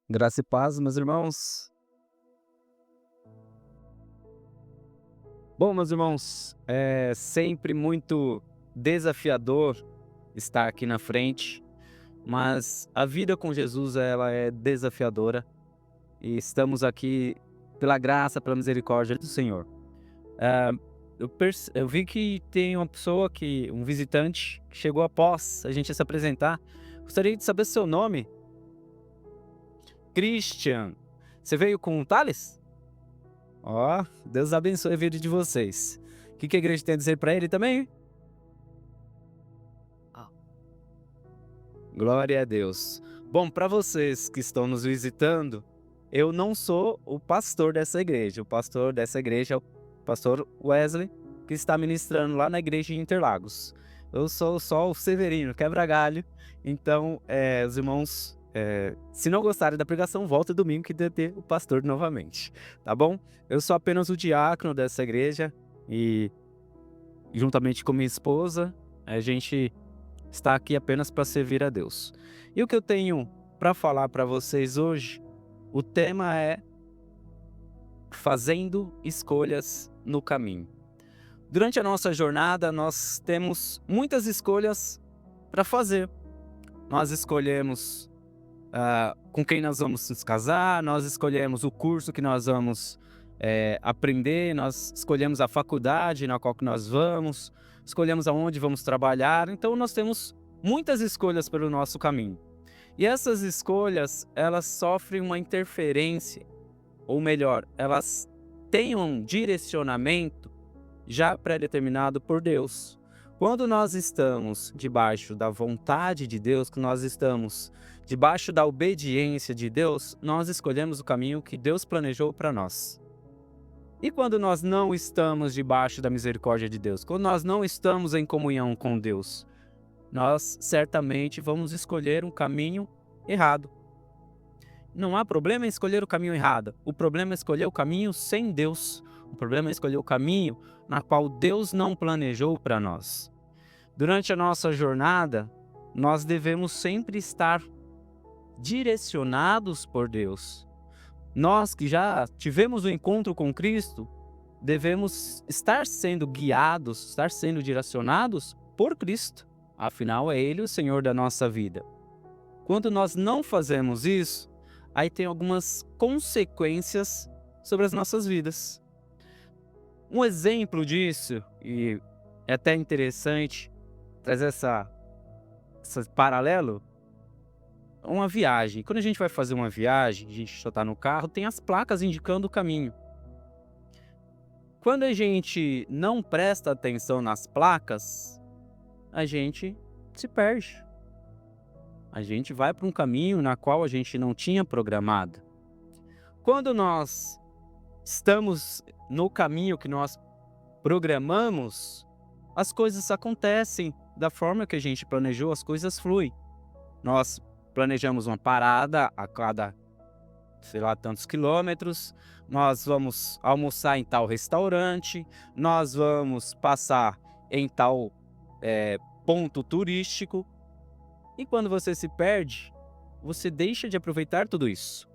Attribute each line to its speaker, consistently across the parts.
Speaker 1: Graça e paz, meus irmãos. Bom, meus irmãos, é sempre muito desafiador estar aqui na frente, mas a vida com Jesus ela é desafiadora e estamos aqui pela graça, pela misericórdia do Senhor. Ah, eu vi que tem uma pessoa um visitante, que chegou após a gente se apresentar. Gostaria de saber seu nome. Christian. Você veio com o Thales? Ó, Deus abençoe a vida de vocês. O que a igreja tem a dizer para ele também? Ah, glória a Deus. Bom, para vocês que estão nos visitando, eu não sou o pastor dessa igreja. O pastor dessa igreja é o pastor Wesley, que está ministrando lá na igreja de Interlagos. Eu sou só o Severino, quebra-galho. Então, os irmãos, se não gostarem da pregação, volta domingo que deve ter o pastor novamente, tá bom? Eu sou apenas o diácono dessa igreja e, juntamente com minha esposa, a gente está aqui apenas para servir a Deus. E o que eu tenho para falar para vocês hoje, o tema é fazendo escolhas no caminho. Durante a nossa jornada, nós temos muitas escolhas para fazer. Nós escolhemos com quem nós vamos nos casar, nós escolhemos o curso que nós vamos aprender, nós escolhemos a faculdade na qual que nós vamos, escolhemos aonde vamos trabalhar. Então nós temos muitas escolhas pelo nosso caminho. E essas escolhas, elas sofrem uma interferência, ou melhor, elas têm um direcionamento já pré-determinado por Deus. Quando nós estamos debaixo da vontade de Deus, que nós estamos debaixo da obediência de Deus, nós escolhemos o caminho que Deus planejou para nós. E quando nós não estamos debaixo da misericórdia de Deus, quando nós não estamos em comunhão com Deus, nós certamente vamos escolher um caminho errado. Não há problema em escolher o caminho errado. O problema é escolher o caminho sem Deus. O problema é escolher o caminho na qual Deus não planejou para nós. Durante a nossa jornada, nós devemos sempre estar direcionados por Deus. Nós que já tivemos o encontro com Cristo, devemos estar sendo guiados, estar sendo direcionados por Cristo. Afinal, é Ele o Senhor da nossa vida. Quando nós não fazemos isso, aí tem algumas consequências sobre as nossas vidas. Um exemplo disso, e é até interessante trazer esse paralelo, uma viagem. Quando a gente vai fazer uma viagem, a gente só está no carro, tem as placas indicando o caminho. Quando a gente não presta atenção nas placas, a gente se perde. A gente vai para um caminho na qual a gente não tinha programado. Quando nós estamos no caminho que nós programamos, as coisas acontecem da forma que a gente planejou, as coisas fluem. Nós planejamos uma parada a cada, sei lá, tantos quilômetros, nós vamos almoçar em tal restaurante, nós vamos passar em tal ponto turístico. E quando você se perde, você deixa de aproveitar tudo isso.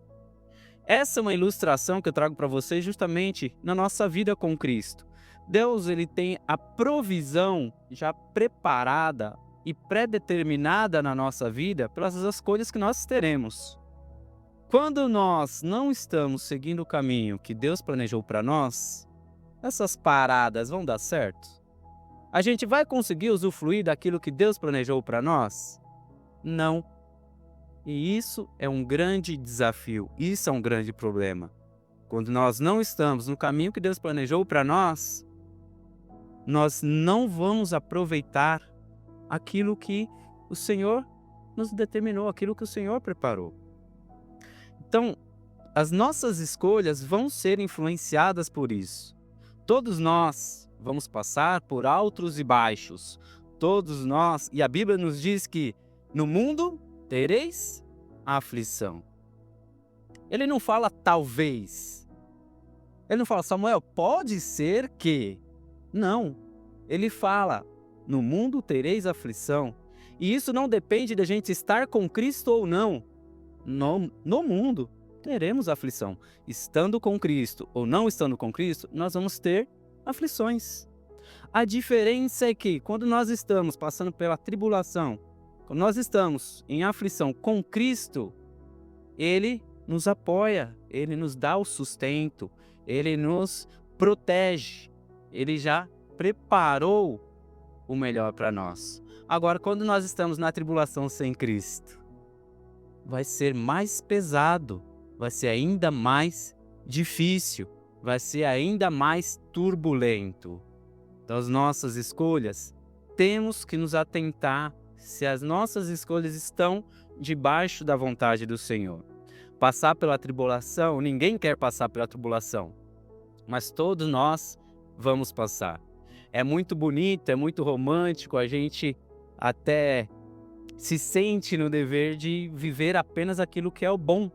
Speaker 1: Essa é uma ilustração que eu trago para vocês justamente na nossa vida com Cristo. Deus ele tem a provisão já preparada e pré-determinada na nossa vida pelas escolhas que nós teremos. Quando nós não estamos seguindo o caminho que Deus planejou para nós, essas paradas vão dar certo? A gente vai conseguir usufruir daquilo que Deus planejou para nós? Não. E isso é um grande desafio, isso é um grande problema. Quando nós não estamos no caminho que Deus planejou para nós, nós não vamos aproveitar aquilo que o Senhor nos determinou, aquilo que o Senhor preparou. Então, as nossas escolhas vão ser influenciadas por isso. Todos nós vamos passar por altos e baixos. Todos nós, e a Bíblia nos diz que no mundo tereis aflição. Ele não fala talvez. Ele não fala, Samuel, pode ser que. Não. Ele fala, no mundo tereis aflição. E isso não depende da gente estar com Cristo ou não. no mundo teremos aflição. Estando com Cristo ou não estando com Cristo, nós vamos ter aflições. A diferença é que quando nós estamos passando pela tribulação, quando nós estamos em aflição com Cristo, Ele nos apoia, Ele nos dá o sustento, Ele nos protege, Ele já preparou o melhor para nós. Agora, quando nós estamos na tribulação sem Cristo, vai ser mais pesado, vai ser ainda mais difícil, vai ser ainda mais turbulento. Das nossas escolhas, temos que nos atentar se as nossas escolhas estão debaixo da vontade do Senhor. Passar pela tribulação, ninguém quer passar pela tribulação, mas todos nós vamos passar. É muito bonito, é muito romântico, a gente até se sente no dever de viver apenas aquilo que é o bom.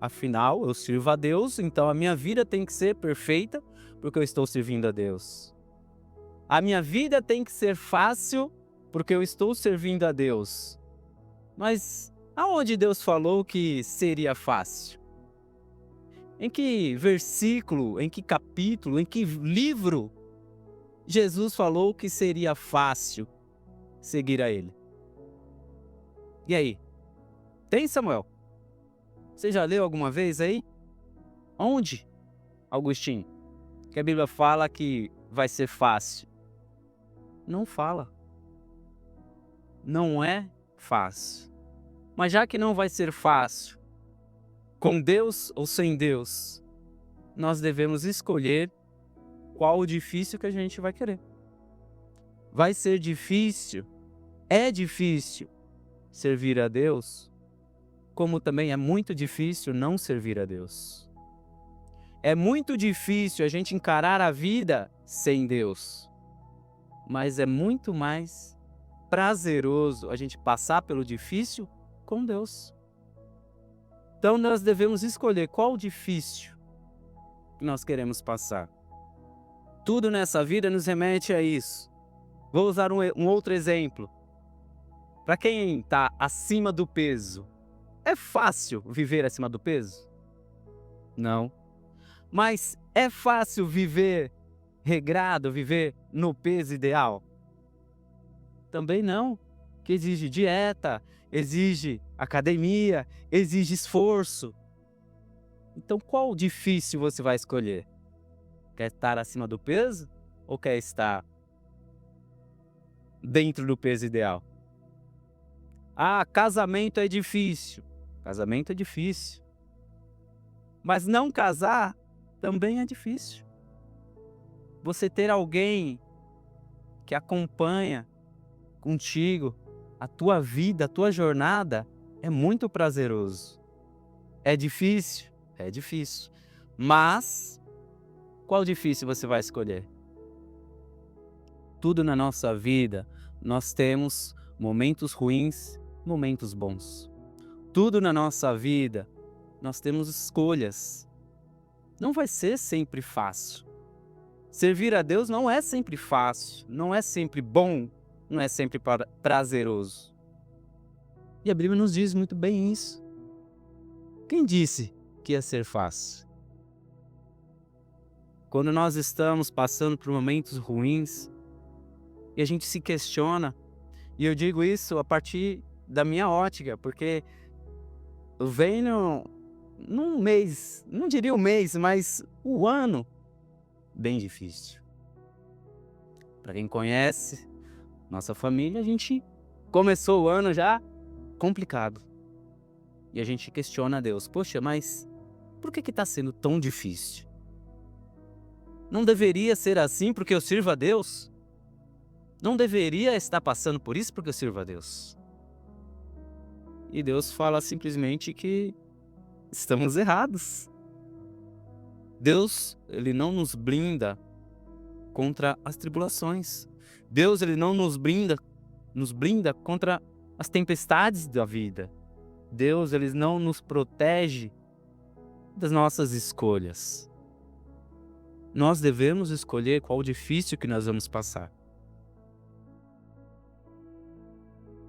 Speaker 1: Afinal, eu sirvo a Deus, então a minha vida tem que ser perfeita, porque eu estou servindo a Deus. A minha vida tem que ser fácil, porque eu estou servindo a Deus. Mas aonde Deus falou que seria fácil? Em que versículo, em que capítulo, em que livro Jesus falou que seria fácil seguir a Ele? E aí? Tem, Samuel? Você já leu alguma vez aí? Onde, Augustinho, que a Bíblia fala que vai ser fácil? Não fala. Não é fácil. Mas já que não vai ser fácil, com Deus ou sem Deus, nós devemos escolher qual o difícil que a gente vai querer. Vai ser difícil, é difícil servir a Deus, como também é muito difícil não servir a Deus. É muito difícil a gente encarar a vida sem Deus, mas é muito mais prazeroso a gente passar pelo difícil com Deus. Então nós devemos escolher qual difícil que nós queremos passar. Tudo nessa vida nos remete a isso. Vou usar um outro exemplo. Para quem está acima do peso, é fácil viver acima do peso? Não. Mas é fácil viver regrado, viver no peso ideal? Também não. Que exige dieta, exige academia, exige esforço. Então qual difícil você vai escolher? Quer estar acima do peso ou quer estar dentro do peso ideal? Ah, casamento é difícil. Casamento é difícil. Mas não casar também é difícil. Você ter alguém que acompanha contigo a tua vida, a tua jornada, é muito prazeroso. É difícil? É difícil. Mas qual difícil você vai escolher? Tudo na nossa vida, nós temos momentos ruins, momentos bons. Tudo na nossa vida, nós temos escolhas. Não vai ser sempre fácil. Servir a Deus não é sempre fácil, não é sempre bom, não é sempre prazeroso. E a Bíblia nos diz muito bem isso. Quem disse que ia ser fácil? Quando nós estamos passando por momentos ruins e a gente se questiona, e eu digo isso a partir da minha ótica, porque eu venho num mês, não diria um mês, mas um ano bem difícil. Para quem conhece nossa família, a gente começou o ano já complicado. E a gente questiona a Deus, poxa, mas por que está sendo tão difícil? Não deveria ser assim porque eu sirvo a Deus? Não deveria estar passando por isso porque eu sirvo a Deus? E Deus fala simplesmente que estamos errados. Deus, Ele não nos blinda contra as tribulações. Deus, Ele não nos blinda contra as tempestades da vida. Deus, Ele não nos protege das nossas escolhas. Nós devemos escolher qual difícil que nós vamos passar.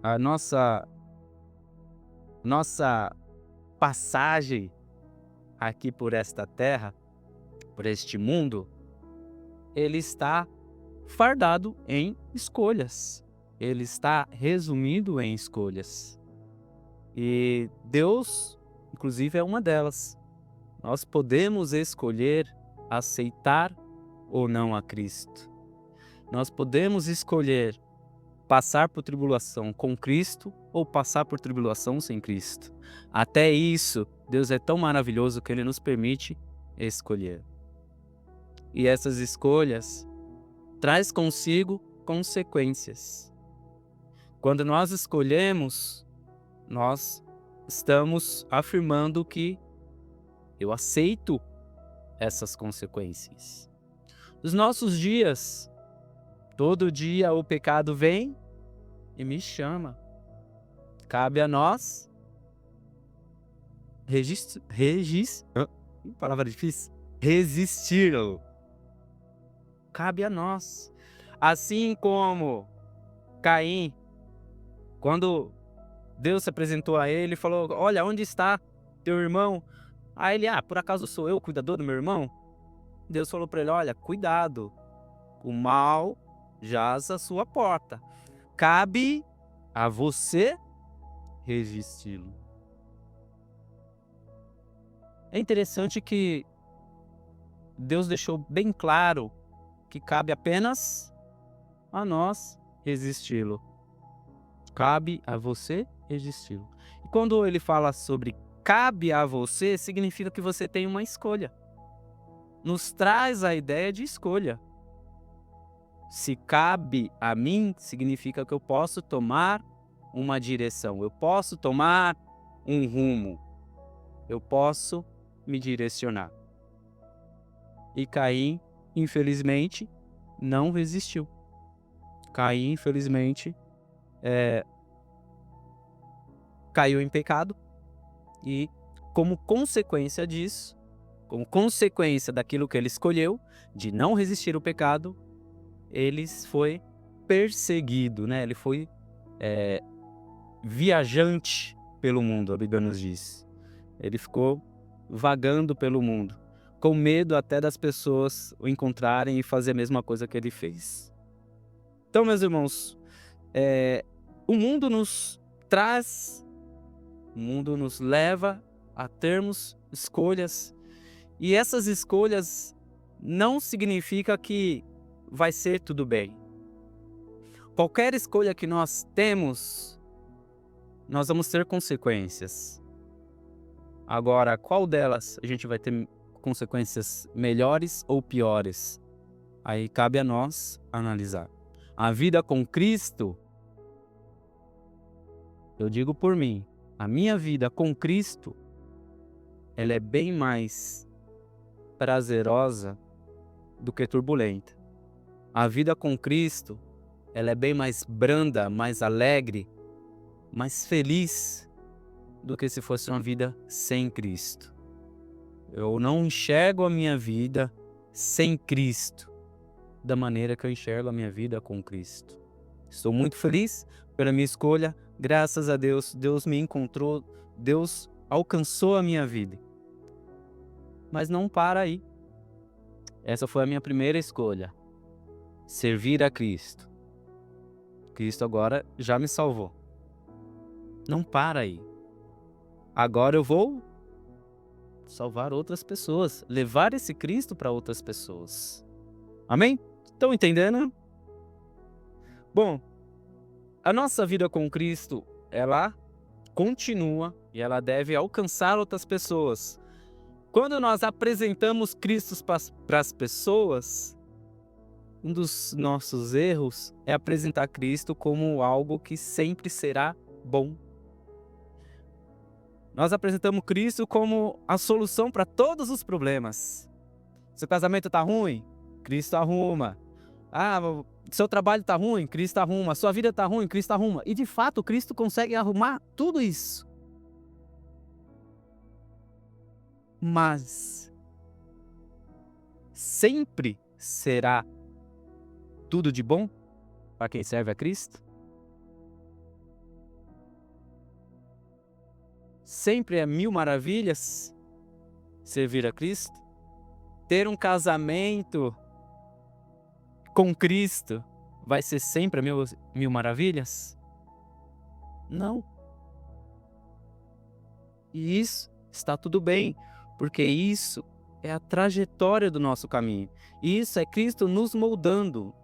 Speaker 1: A nossa passagem aqui por esta terra, por este mundo, ele está fardado em escolhas. Ele está resumido em escolhas. E Deus, inclusive, é uma delas. Nós podemos escolher aceitar ou não a Cristo. Nós podemos escolher passar por tribulação com Cristo ou passar por tribulação sem Cristo. Até isso, Deus é tão maravilhoso que Ele nos permite escolher. E essas escolhas traz consigo consequências. Quando nós escolhemos, nós estamos afirmando que eu aceito essas consequências. Nos nossos dias, todo dia o pecado vem e me chama. Cabe a nós palavra difícil, resistir-lo. Cabe a nós. Assim como Caim, quando Deus se apresentou a ele e falou: olha, onde está teu irmão? Aí ele: por acaso sou eu o cuidador do meu irmão? Deus falou para ele: olha, cuidado, o mal jaz à sua porta. Cabe a você resisti-lo. É interessante que Deus deixou bem claro que cabe apenas a nós resisti-lo. Cabe a você resisti-lo. E quando ele fala sobre cabe a você, significa que você tem uma escolha. Nos traz a ideia de escolha. Se cabe a mim, significa que eu posso tomar uma direção, eu posso tomar um rumo, eu posso me direcionar. E Caim, infelizmente, não resistiu. Caim, infelizmente, caiu em pecado e, como consequência disso, como consequência daquilo que ele escolheu, de não resistir ao pecado, ele foi perseguido, né? Ele foi viajante pelo mundo, a Bíblia nos diz. Ele ficou vagando pelo mundo, com medo até das pessoas o encontrarem e fazer a mesma coisa que ele fez. Então, meus irmãos, o mundo nos traz, o mundo nos leva a termos escolhas, e essas escolhas não significa que vai ser tudo bem. Qualquer escolha que nós temos, nós vamos ter consequências. Agora, qual delas a gente vai ter consequências melhores ou piores? Aí cabe a nós analisar. A vida com Cristo, eu digo por mim, a minha vida com Cristo, ela é bem mais prazerosa do que turbulenta. A vida com Cristo, ela é bem mais branda, mais alegre, mais feliz do que se fosse uma vida sem Cristo. Eu não enxergo a minha vida sem Cristo da maneira que eu enxergo a minha vida com Cristo. Estou muito feliz pela minha escolha, graças a Deus. Deus me encontrou, Deus alcançou a minha vida. Mas não para aí. Essa foi a minha primeira escolha. Servir a Cristo. Cristo agora já me salvou. Não para aí. Agora eu vou salvar outras pessoas, levar esse Cristo para outras pessoas. Amém? Estão entendendo? Bom, a nossa vida com Cristo, ela continua e ela deve alcançar outras pessoas. Quando nós apresentamos Cristo para as pessoas, um dos nossos erros é apresentar Cristo como algo que sempre será bom. Nós apresentamos Cristo como a solução para todos os problemas. Seu casamento está ruim? Cristo arruma. Seu trabalho está ruim? Cristo arruma. Sua vida está ruim? Cristo arruma. E de fato, Cristo consegue arrumar tudo isso. Mas sempre será tudo de bom para quem serve a Cristo? sempre é mil maravilhas servir a Cristo? Ter um casamento com Cristo vai ser sempre mil maravilhas? Não. E isso está tudo bem, porque isso é a trajetória do nosso caminho. Isso é Cristo nos moldando.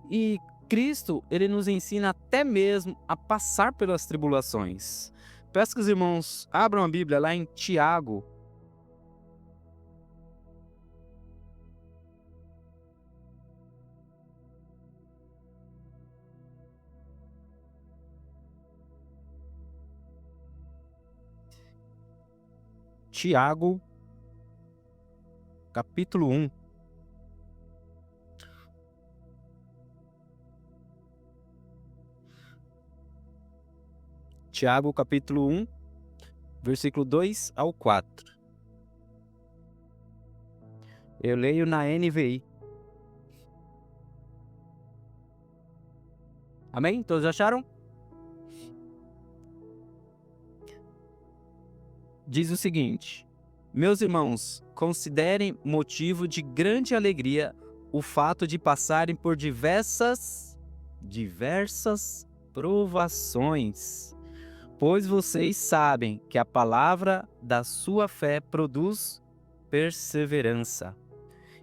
Speaker 1: E Cristo, ele nos ensina até mesmo a passar pelas tribulações. Peço que os irmãos abram a Bíblia lá em Tiago. Tiago, capítulo 1. Tiago, capítulo 1, versículo 2 ao 4. Eu leio na NVI. Amém? Todos acharam? Diz o seguinte: meus irmãos, considerem motivo de grande alegria o fato de passarem por diversas provações, pois vocês sabem que a palavra da sua fé produz perseverança.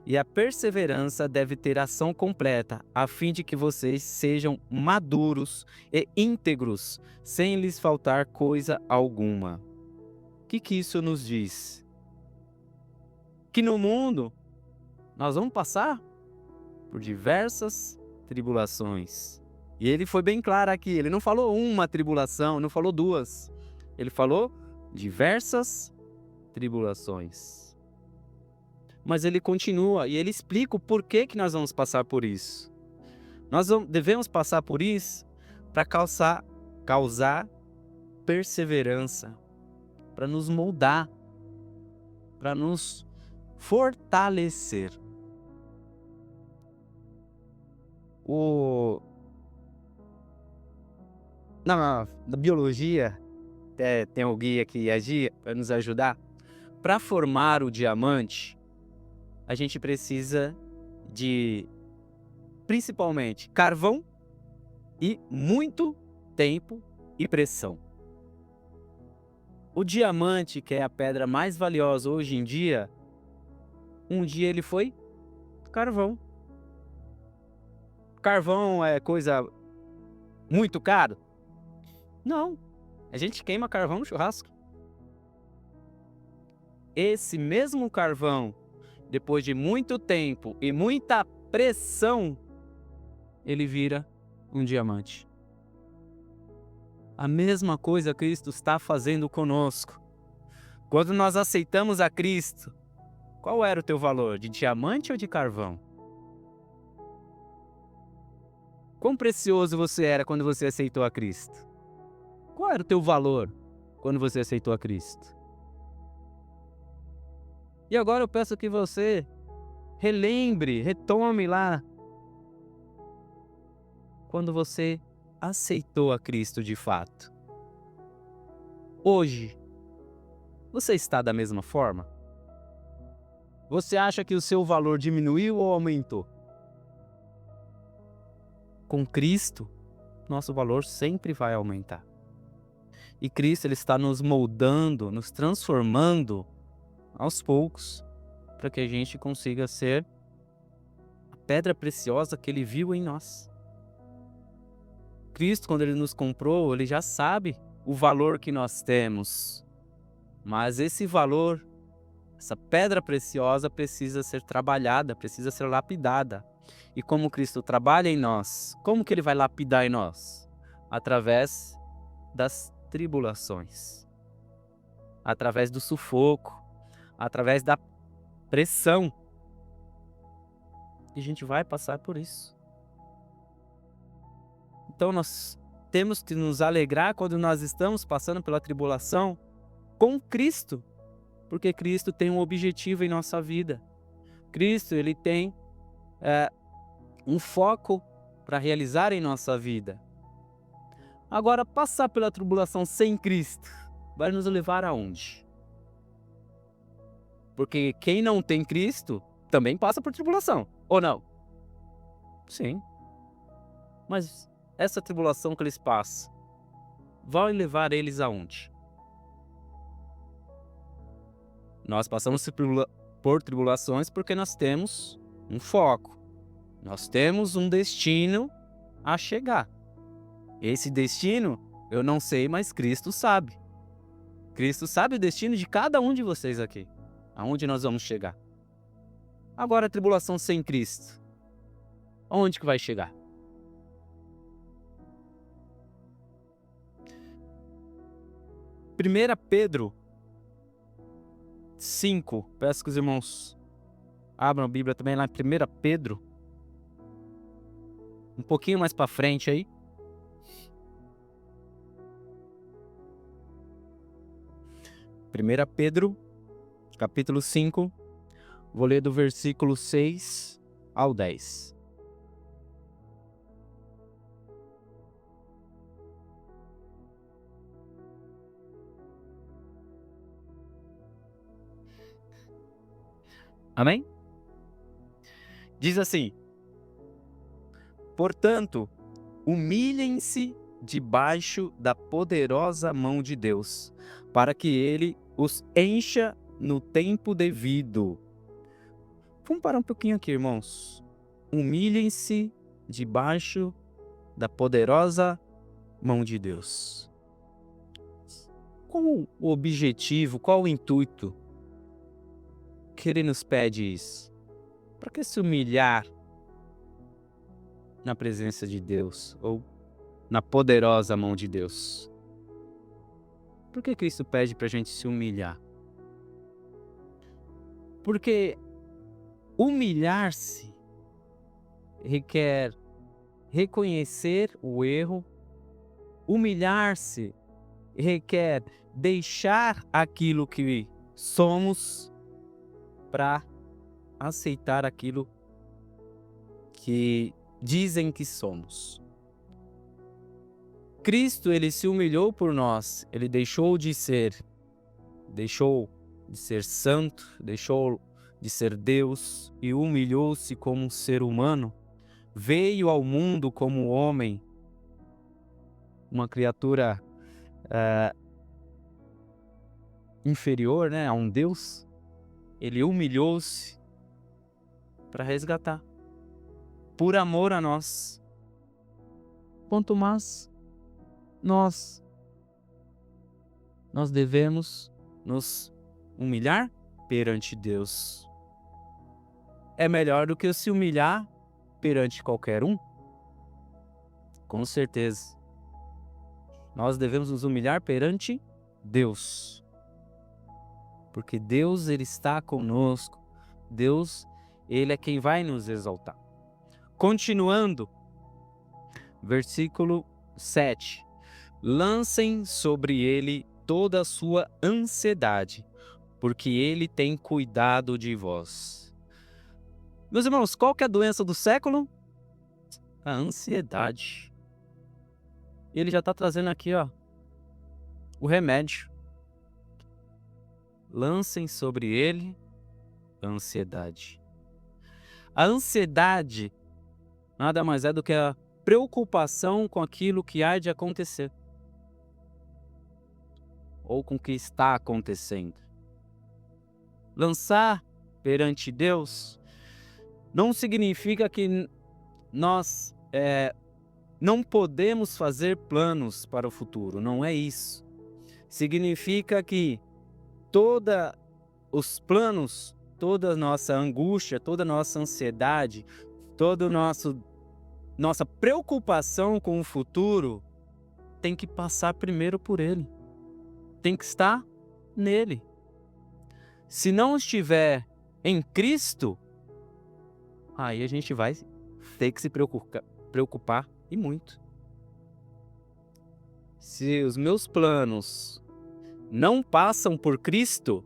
Speaker 1: E a perseverança deve ter ação completa, a fim de que vocês sejam maduros e íntegros, sem lhes faltar coisa alguma. O que isso nos diz? Que no mundo nós vamos passar por diversas tribulações. E ele foi bem claro aqui, ele não falou uma tribulação, não falou duas. Ele falou diversas tribulações. Mas ele continua e ele explica o porquê que nós vamos passar por isso. Devemos passar por isso para causar perseverança, para nos moldar, para nos fortalecer. Na biologia, tem o guia que agia para nos ajudar. Para formar o diamante, a gente precisa de, principalmente, carvão e muito tempo e pressão. O diamante, que é a pedra mais valiosa hoje em dia, um dia ele foi carvão. Carvão é coisa muito cara? Não. A gente queima carvão no churrasco. Esse mesmo carvão, depois de muito tempo e muita pressão, ele vira um diamante. A mesma coisa Cristo está fazendo conosco. Quando nós aceitamos a Cristo, qual era o teu valor? De diamante ou de carvão? Quão precioso você era quando você aceitou a Cristo? Qual era o teu valor quando você aceitou a Cristo? E agora eu peço que você retome lá quando você aceitou a Cristo de fato. Hoje, você está da mesma forma? Você acha que o seu valor diminuiu ou aumentou? Com Cristo, nosso valor sempre vai aumentar. E Cristo, ele está nos moldando, nos transformando aos poucos, para que a gente consiga ser a pedra preciosa que ele viu em nós. Cristo, quando ele nos comprou, ele já sabe o valor que nós temos. Mas esse valor, essa pedra preciosa precisa ser trabalhada, precisa ser lapidada. E como Cristo trabalha em nós, como que ele vai lapidar em nós? Através das tribulações, através do sufoco, através da pressão. E a gente vai passar por isso. Então nós temos que nos alegrar quando nós estamos passando pela tribulação com Cristo, porque Cristo tem um objetivo em nossa vida. Cristo, ele tem um foco para realizar em nossa vida. Agora, passar pela tribulação sem Cristo vai nos levar aonde? Porque quem não tem Cristo também passa por tribulação, ou não? Sim. Mas essa tribulação que eles passam vai levar eles aonde? Nós passamos por tribulações porque nós temos um foco. Nós temos um destino a chegar. Esse destino eu não sei, mas Cristo sabe. Cristo sabe o destino de cada um de vocês aqui. Aonde nós vamos chegar. Agora a tribulação sem Cristo. Aonde que vai chegar? Primeira Pedro 5. Peço que os irmãos abram a Bíblia também lá em 1 Pedro. Um pouquinho mais para frente aí. Primeira Pedro, capítulo 5. Vou ler do versículo 6 ao 10. Amém? Diz assim: portanto, humilhem-se debaixo da poderosa mão de Deus, para que Ele os encha no tempo devido. Vamos parar um pouquinho aqui, irmãos. Humilhem-se debaixo da poderosa mão de Deus. Qual o objetivo, qual o intuito que Ele nos pede isso? Para que se humilhar na presença de Deus ou na poderosa mão de Deus? Por que Cristo pede para a gente se humilhar? Porque humilhar-se requer reconhecer o erro, humilhar-se requer deixar aquilo que somos para aceitar aquilo que dizem que somos. Cristo, ele se humilhou por nós, ele deixou de ser santo, deixou de ser Deus e humilhou-se como um ser humano, veio ao mundo como homem, uma criatura inferior, né, a um Deus. Ele humilhou-se para resgatar, por amor a nós. Quanto mais nós devemos nos humilhar perante Deus. É melhor do que se humilhar perante qualquer um? Com certeza. Nós devemos nos humilhar perante Deus. Porque Deus, ele está conosco. Deus, ele é quem vai nos exaltar. Continuando, versículo 7. Lancem sobre ele toda a sua ansiedade, porque ele tem cuidado de vós. Meus irmãos, qual que é a doença do século? A ansiedade. Ele já está trazendo aqui, o remédio. Lancem sobre ele a ansiedade. A ansiedade nada mais é do que a preocupação com aquilo que há de acontecer. Ou com o que está acontecendo. Lançar perante Deus não significa que nós não podemos fazer planos para o futuro, não é isso. Significa que todos os planos, toda a nossa angústia, toda a nossa ansiedade, toda a nossa preocupação com o futuro tem que passar primeiro por Ele. Tem que estar nele. Se não estiver em Cristo, aí a gente vai ter que se preocupar e muito. Se os meus planos não passam por Cristo,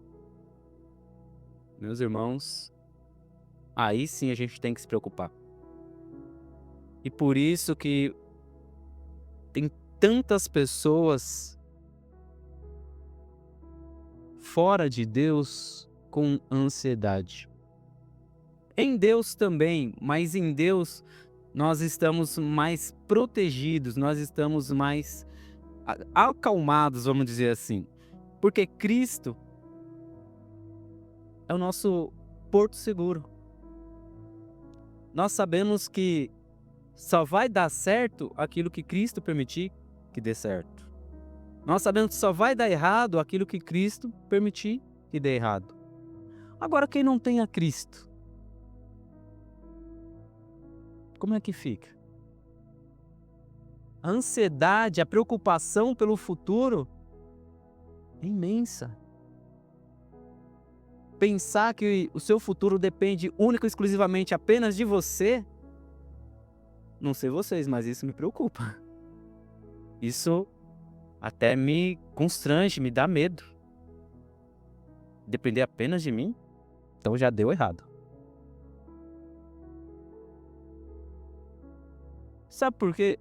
Speaker 1: meus irmãos, aí sim a gente tem que se preocupar. E por isso que tem tantas pessoas fora de Deus com ansiedade? Em Deus também, mas em Deus nós estamos mais protegidos, nós estamos mais acalmados, vamos dizer assim. Porque Cristo é o nosso porto seguro. Nós sabemos que só vai dar certo aquilo que Cristo permitir que dê certo. Nós sabemos que só vai dar errado aquilo que Cristo permitir que dê errado. Agora, quem não tem a Cristo, como é que fica? A ansiedade, a preocupação pelo futuro é imensa. Pensar que o seu futuro depende única e exclusivamente apenas de você, não sei vocês, mas isso me preocupa. Isso até me constrange, me dá medo. Depender apenas de mim, então já deu errado. Sabe por quê?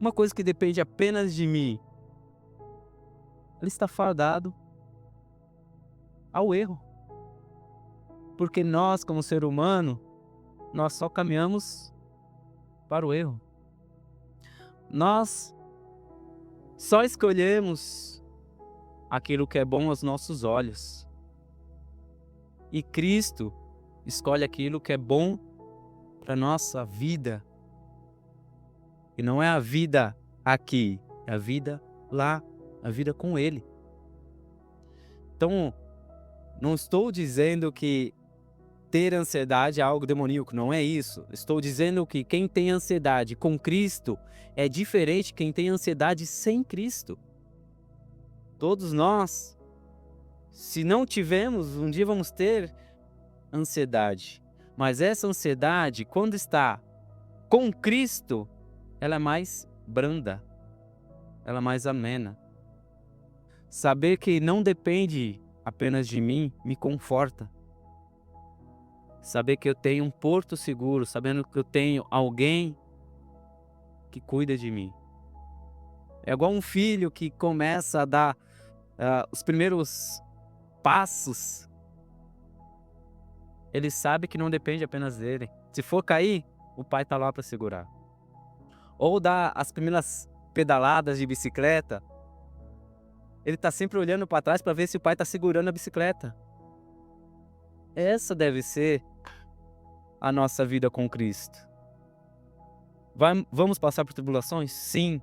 Speaker 1: Uma coisa que depende apenas de mim, ele está fadado ao erro. Porque nós, como ser humano, nós só caminhamos para o erro. Nós só escolhemos aquilo que é bom aos nossos olhos. E Cristo escolhe aquilo que é bom para a nossa vida. E não é a vida aqui, é a vida lá, a vida com Ele. Então, não estou dizendo que ter ansiedade é algo demoníaco, não é isso. Estou dizendo que quem tem ansiedade com Cristo é diferente de quem tem ansiedade sem Cristo. Todos nós, se não tivermos, um dia vamos ter ansiedade. Mas essa ansiedade, quando está com Cristo, ela é mais branda, ela é mais amena. Saber que não depende apenas de mim me conforta. Saber que eu tenho um porto seguro, sabendo que eu tenho alguém que cuida de mim. É igual um filho que começa a dar os primeiros passos. Ele sabe que não depende apenas dele. Se for cair, o pai está lá para segurar. Ou dar as primeiras pedaladas de bicicleta, ele está sempre olhando para trás para ver se o pai está segurando a bicicleta. Essa deve ser a nossa vida com Cristo. Vamos passar por tribulações? Sim.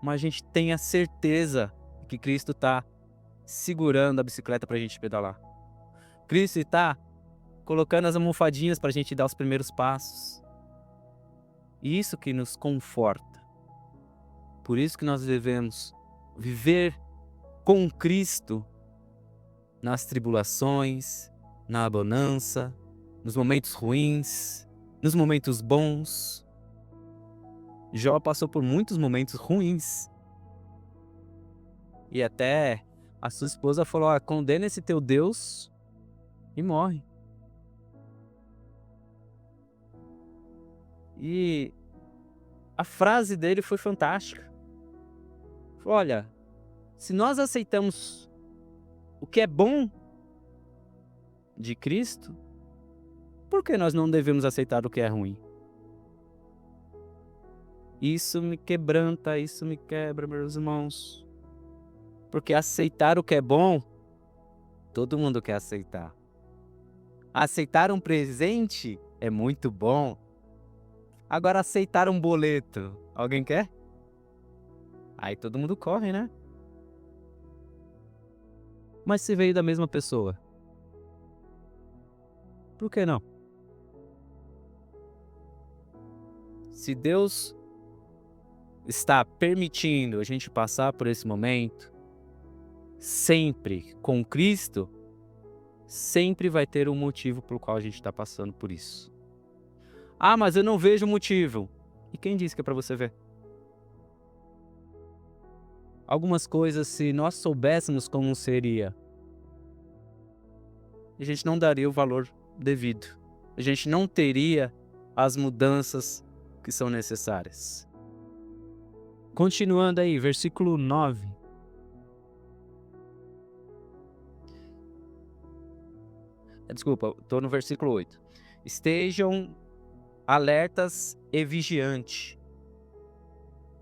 Speaker 1: Mas a gente tem a certeza que Cristo está segurando a bicicleta para a gente pedalar. Cristo está colocando as almofadinhas para a gente dar os primeiros passos. E isso que nos conforta. Por isso que nós devemos viver com Cristo nas tribulações, na bonança, nos momentos ruins, nos momentos bons. Jó passou por muitos momentos ruins. E até a sua esposa falou: condena esse teu Deus e morre. E a frase dele foi fantástica. Falou: olha, se nós aceitamos o que é bom de Cristo, por que nós não devemos aceitar o que é ruim? Isso me quebranta, isso me quebra, meus irmãos. Porque aceitar o que é bom, todo mundo quer aceitar. Aceitar um presente é muito bom. Agora, aceitar um boleto, alguém quer? Aí todo mundo corre, né? Mas se veio da mesma pessoa, por que não? Se Deus está permitindo a gente passar por esse momento, sempre com Cristo, sempre vai ter um motivo pelo qual a gente está passando por isso. Ah, mas eu não vejo motivo. E quem disse que é para você ver? Algumas coisas, se nós soubéssemos como seria, a gente não daria o valor devido. A gente não teria as mudanças que são necessárias. Continuando aí, versículo 9. Desculpa, estou no versículo 8. Estejam alertas e vigiantes.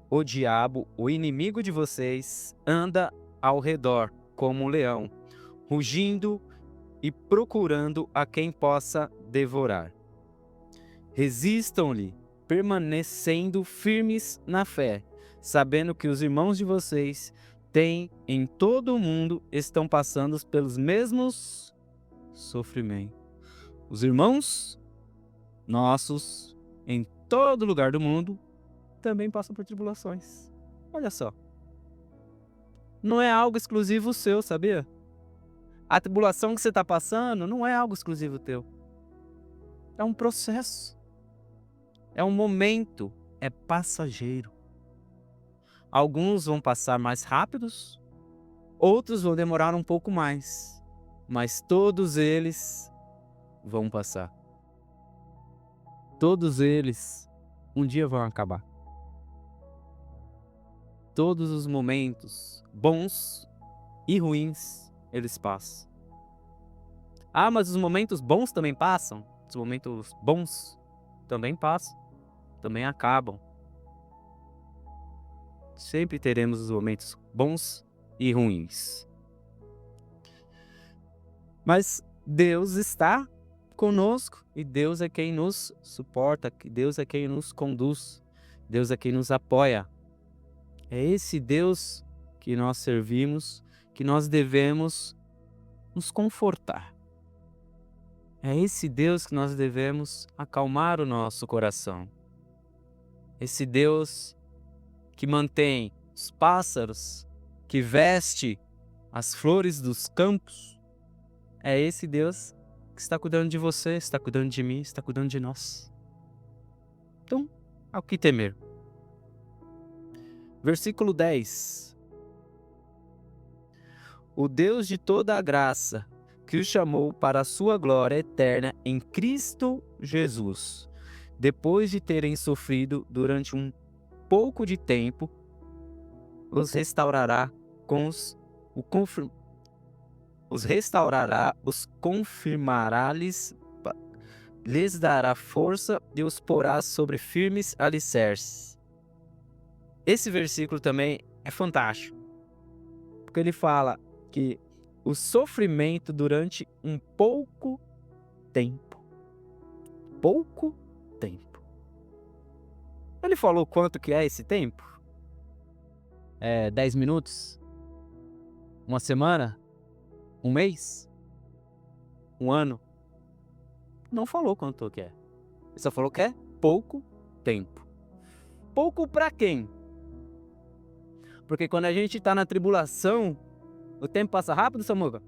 Speaker 1: O diabo, o inimigo de vocês, anda ao redor como um leão, rugindo e procurando a quem possa devorar. Resistam-lhe, permanecendo firmes na fé, sabendo que os irmãos de vocês em todo o mundo estão passando pelos mesmos sofrimentos. Os irmãos nossos, em todo lugar do mundo, também passam por tribulações. Olha só. Não é algo exclusivo seu, sabia? A tribulação que você está passando não é algo exclusivo teu. É um processo. É um momento. É passageiro. Alguns vão passar mais rápidos, outros vão demorar um pouco mais. Mas todos eles vão passar. Todos eles um dia vão acabar. Todos os momentos bons e ruins, eles passam. Ah, mas os momentos bons também passam? Os momentos bons também passam, também acabam. Sempre teremos os momentos bons e ruins. Mas Deus está conosco e Deus é quem nos suporta, Deus é quem nos conduz, Deus é quem nos apoia. É esse Deus que nós servimos, que nós devemos nos confortar. É esse Deus que nós devemos acalmar o nosso coração. Esse Deus que mantém os pássaros, que veste as flores dos campos. É esse Deus que está cuidando de você, está cuidando de mim, está cuidando de nós. Então, ao que temer? Versículo 10. O Deus de toda a graça, que o chamou para a sua glória eterna em Cristo Jesus, depois de terem sofrido durante um pouco de tempo, os restaurará, os confirmará-lhes, lhes dará força e os porá sobre firmes alicerces. Esse versículo também é fantástico, porque ele fala que o sofrimento durante um pouco tempo. Pouco tempo. Ele falou quanto que é esse tempo? 10 minutos? Uma semana? Um mês? Um ano? Não falou quanto que é. Ele só falou que é pouco tempo. Pouco para quem? Porque quando a gente está na tribulação, o tempo passa rápido, Samuca?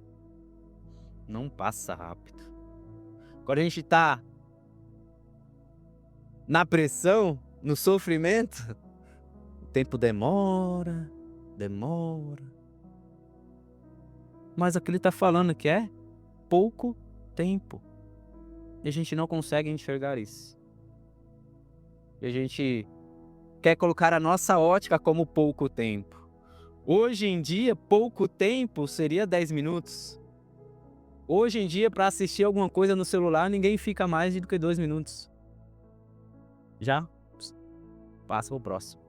Speaker 1: Não passa rápido. Quando a gente está na pressão, no sofrimento, o tempo demora. Mas aqui ele está falando que é pouco tempo. E a gente não consegue enxergar isso. E a gente quer colocar a nossa ótica como pouco tempo. Hoje em dia, pouco tempo seria 10 minutos. Hoje em dia, para assistir alguma coisa no celular, ninguém fica mais do que 2 minutos. Já passa o próximo.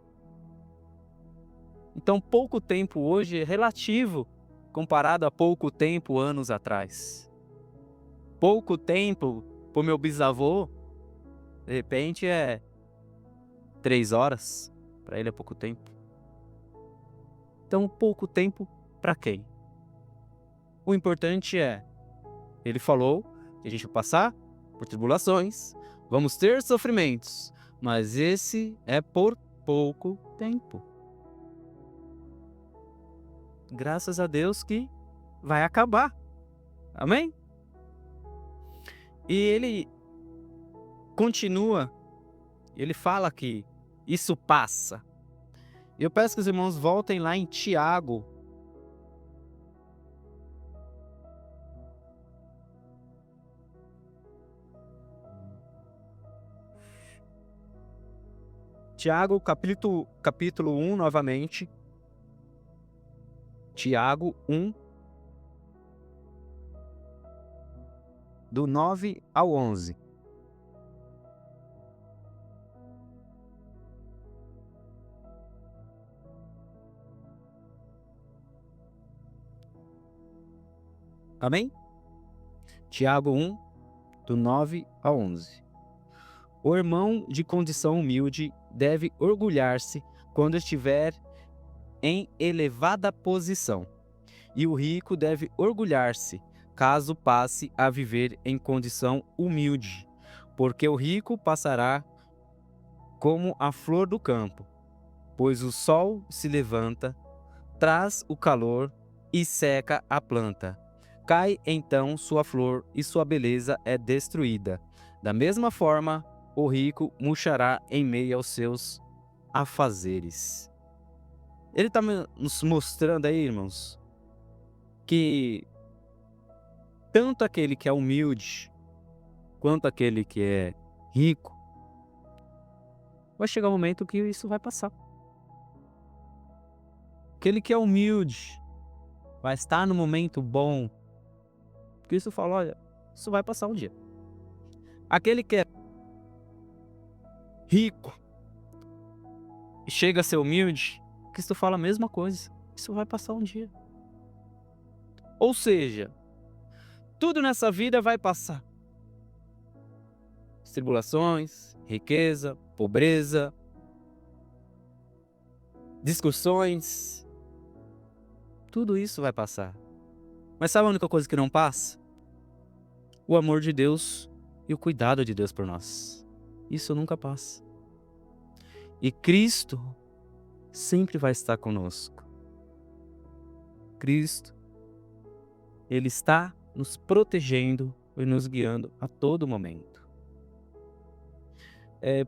Speaker 1: Então, pouco tempo hoje é relativo comparado a pouco tempo anos atrás. Pouco tempo para o meu bisavô, de repente é 3 horas. Para ele é pouco tempo. Então, pouco tempo para quem? O importante é, ele falou que a gente vai passar por tribulações, vamos ter sofrimentos, mas esse é por pouco tempo. Graças a Deus que vai acabar. Amém? E ele continua, ele fala que isso passa. E eu peço que os irmãos voltem lá em Tiago. Tiago, capítulo 1, novamente. Tiago 1, do 9 ao 11. Amém? Tiago 1, do 9 ao 11. O irmão de condição humilde deve orgulhar-se quando estiver em elevada posição, e o rico deve orgulhar-se caso passe a viver em condição humilde, porque o rico passará como a flor do campo, pois o sol se levanta, traz o calor e seca a planta. Cai então sua flor e sua beleza é destruída. Da mesma forma, o rico murchará em meio aos seus afazeres. Ele está nos mostrando aí, irmãos, que tanto aquele que é humilde, quanto aquele que é rico, vai chegar um momento que isso vai passar. Aquele que é humilde vai estar no momento bom. Cristo fala, olha, isso vai passar um dia. Aquele que é rico e chega a ser humilde, Cristo fala a mesma coisa. Isso vai passar um dia. Ou seja, tudo nessa vida vai passar. Tribulações, riqueza, pobreza, discussões, tudo isso vai passar. Mas sabe a única coisa que não passa? O amor de Deus e o cuidado de Deus por nós. Isso nunca passa. E Cristo sempre vai estar conosco. Cristo, Ele está nos protegendo e nos guiando a todo momento.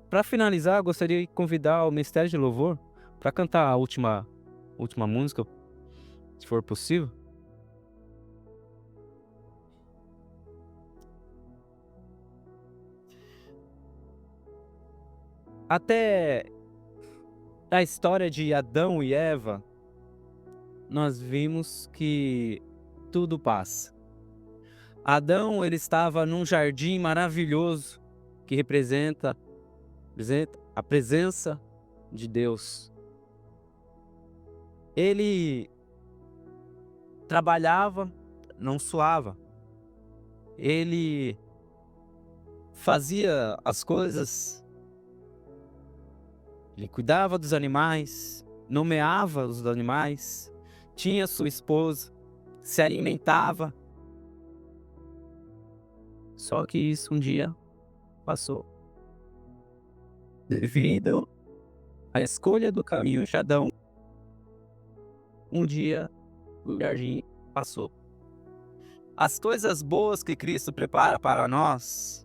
Speaker 1: Para finalizar, eu gostaria de convidar o Ministério de Louvor para cantar a última música, se for possível. Até a história de Adão e Eva, nós vimos que tudo passa. Adão, ele estava num jardim maravilhoso que representa a presença de Deus. Ele trabalhava, não suava. Ele fazia as coisas. Ele cuidava dos animais, nomeava os animais, tinha sua esposa, se alimentava. Só que isso um dia passou. Devido à escolha do caminho de Adão, um dia o jardim passou. As coisas boas que Cristo prepara para nós,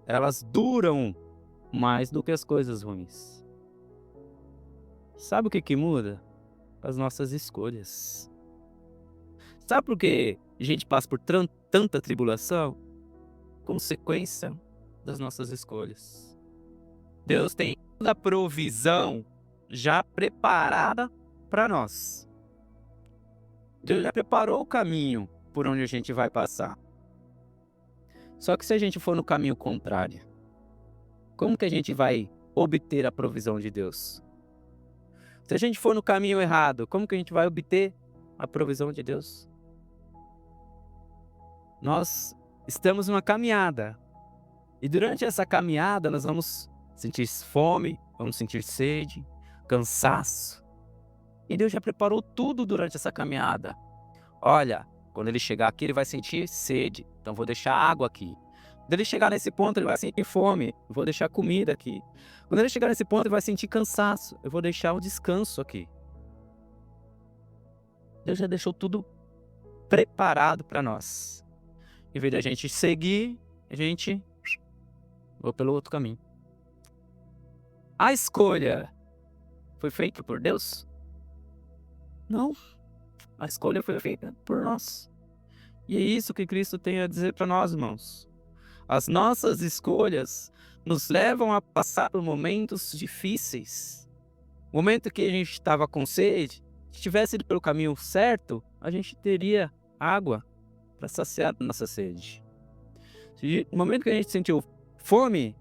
Speaker 1: elas duram mais do que as coisas ruins. Sabe o que muda? As nossas escolhas. Sabe por que a gente passa por tanta tribulação? Consequência das nossas escolhas. Deus tem toda a provisão já preparada para nós. Deus já preparou o caminho por onde a gente vai passar. Só que se a gente for no caminho contrário, como que a gente vai obter a provisão de Deus? Se a gente for no caminho errado, como que a gente vai obter a provisão de Deus? Nós estamos numa caminhada. E durante essa caminhada nós vamos sentir fome, vamos sentir sede, cansaço. E Deus já preparou tudo durante essa caminhada. Olha, quando ele chegar aqui ele vai sentir sede, então vou deixar água aqui. Quando ele chegar nesse ponto ele vai sentir fome, eu vou deixar comida aqui. Quando ele chegar nesse ponto ele vai sentir cansaço, eu vou deixar um descanso aqui. Deus já deixou tudo preparado para nós. Em vez de a gente seguir, a gente vai pelo outro caminho. A escolha foi feita por Deus? Não. A escolha foi feita por nós. E é isso que Cristo tem a dizer para nós, irmãos. As nossas escolhas nos levam a passar por momentos difíceis. O momento que a gente estava com sede, se tivesse ido pelo caminho certo, a gente teria água para saciar a nossa sede. No momento que a gente sentiu fome,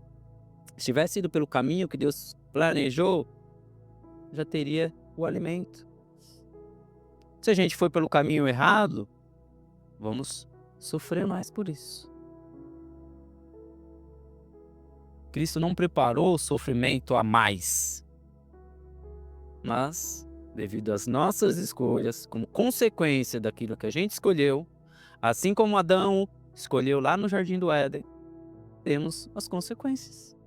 Speaker 1: se tivesse ido pelo caminho que Deus planejou, já teria o alimento. Se a gente foi pelo caminho errado, vamos sofrer mais por isso. Cristo não preparou o sofrimento a mais, mas, devido às nossas escolhas, como consequência daquilo que a gente escolheu, assim como Adão escolheu lá no Jardim do Éden, temos as consequências.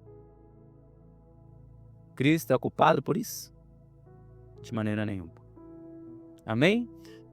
Speaker 1: Cristo é culpado por isso? De maneira nenhuma. Amém?